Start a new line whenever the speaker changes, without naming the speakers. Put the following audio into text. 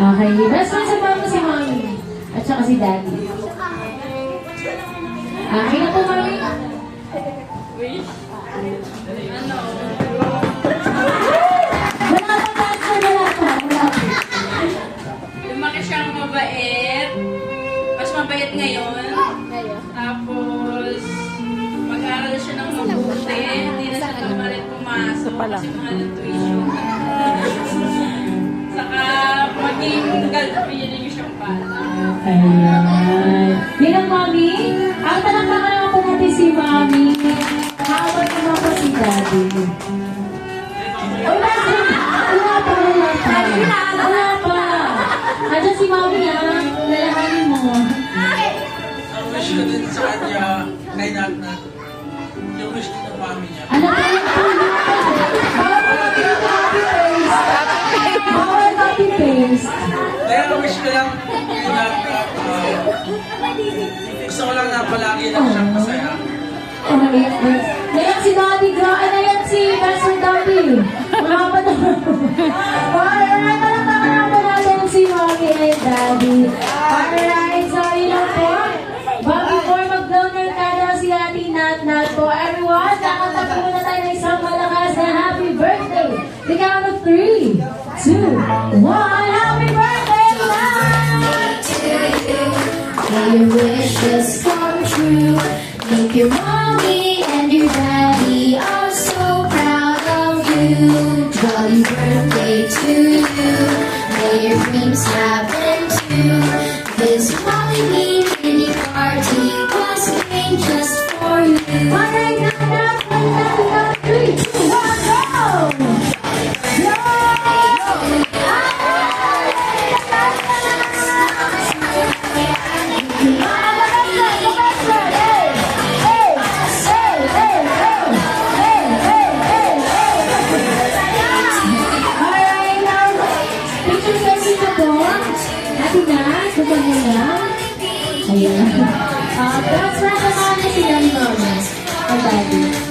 Okay, best friend sa mama si mommy. At saka si daddy. Okay na po, mommy. Wala pa taas na wala pa.
Lumaki siyang mabait. Mas mabait ngayon. Tapos, mag-aaral siya ng mabuti. Hindi na siya kamalit pumasok. Kasi mahal ang tuition. Saka, maging feeling siyang bata.
Ayan. Bilang mommy, ang talangkangan po natin si mommy. Hawak naman po si daddy. Wala pa. Wala pa. Andiyan si mommy lalahanin mo.
Ang wish ko din sa kanya, kay Natnat, yung wish ko ng mami niya.
Alam ko yung pulo. Bawal copy-paste.
Kaya ang wish ko lang kay Natnat, gusto ko lang na palagi lang siyang masaya.
Ayan si Daddy Gra. Ayan si Pastor Daddy. Mga pa na. Alright, palakpakan po natin si Mommy and Daddy. Alright, so yun po. But before mag-blow ng candle si Ate Natnat po, everyone, kakanta po muna tayo ng isang malakas na happy birthday. The count of 3, 2, 1. Happy birthday, Nat!
May your wishes come true. Make your mommy and your daddy are so proud of you. Jolly birthday to you. May your dreams happen too. This Halloween candy party was made just for you.
Alright, Nat, 3, 2, 1, go! Ayan. Best friend naman na si Daddy Mama. Ang daddy.